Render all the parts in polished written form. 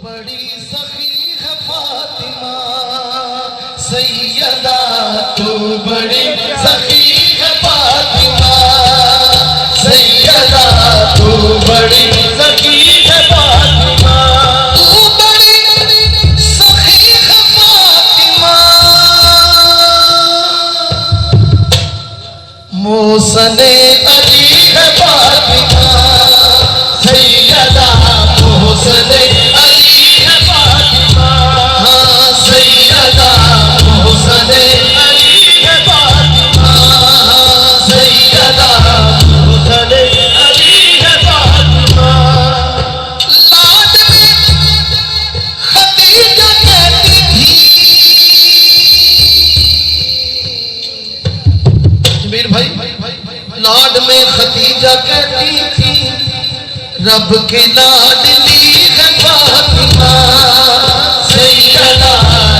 बड़ी सखी है फातिमा सैयदा, तू बड़ी सखी है फातिमा सैयदा, तू बड़ी सखी है फातिमा, तू बड़ी सखी है फातिमा, मोहसने अली है फातिमा सैयदा, मोहसने अली है फातिमा, हाँ सैयदा, मोहसने अली है फातिमा, हाँ सैयदा, मोहसने अली है फातिमा। लाड में खदीजा कहती थी, जमीर भाई, लाड में खदीजा कहती थी, रब के लाडली है फातिमा सैयदा,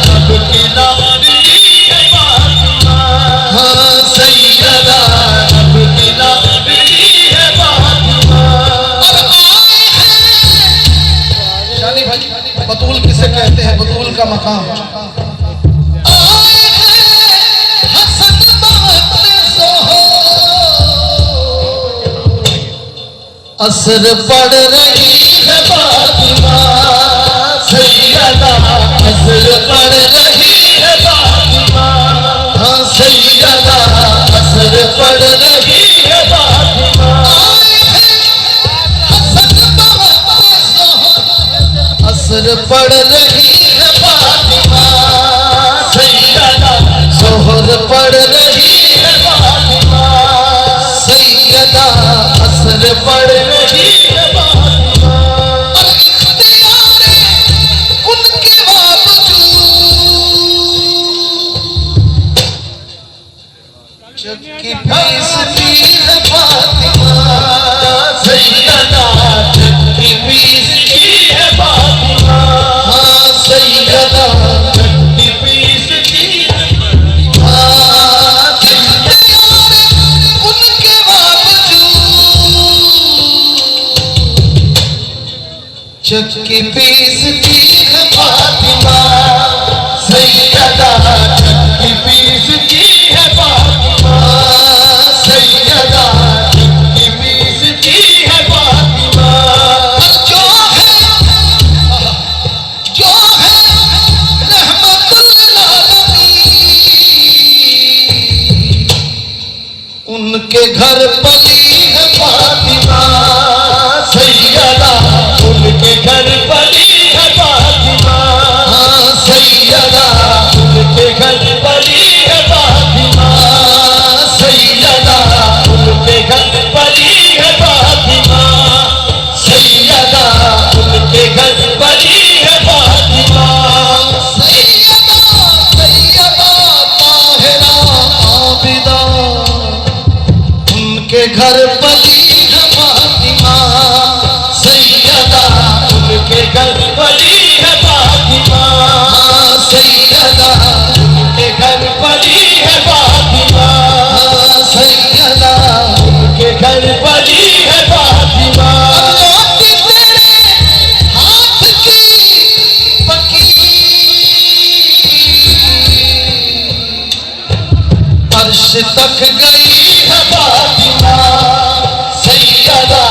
रब के लाडली है फातिमा, हाँ सैयदा, रब के लाडली है फातिमा। और आए हैं शानी भाई, बतूल किसे कहते हैं, बतूल का मकाम, आए हैं हसन बात ज़ोहर, असर पड़ रही है फातिमा सैयदा, असर पड़ रही है फातिमा, हाँ सैयदा, असर पड़ रही है फातिमा। असर पड़ रही है फातिमा सैयदा, जोहर पड़ रही है फातिमा सैयदा, असर पड़ रही है फातिमा। और इख्तियार उनके बावजूद चक्की पीसती है फातिमा सैयदा, चक्की पीसती है फातिमा, हाँ सैयदा, चक्की पीसती है फातिमा। उनके चक्की पीसती है फातिमा सैयदा, चक्की पीसती है फातिमा सैयदा, चक्की पीसती है फातिमा। जो है रहमतुल आलमीन, उनके घर पली है फातिमा सैयदा, उनके घर पली है फातिमा, हाँ सैयदा, उनके घर पली है फातिमा सैयदा, उनके घर पली है फातिमा सैयदा, उनके घर पली है फातिमा सैयदा, सैयदा ताहिरा आबिदा, उनके घर पली है फातिमा सैयदा, उनके घर पली है फातिमा सैयदा, उनके घर पली है फातिमा सैयदा, उनके घर पली है फातिमा। रोटी तेरे हाथ की पकी, अर्श तक गई है फातिमा सैयदा,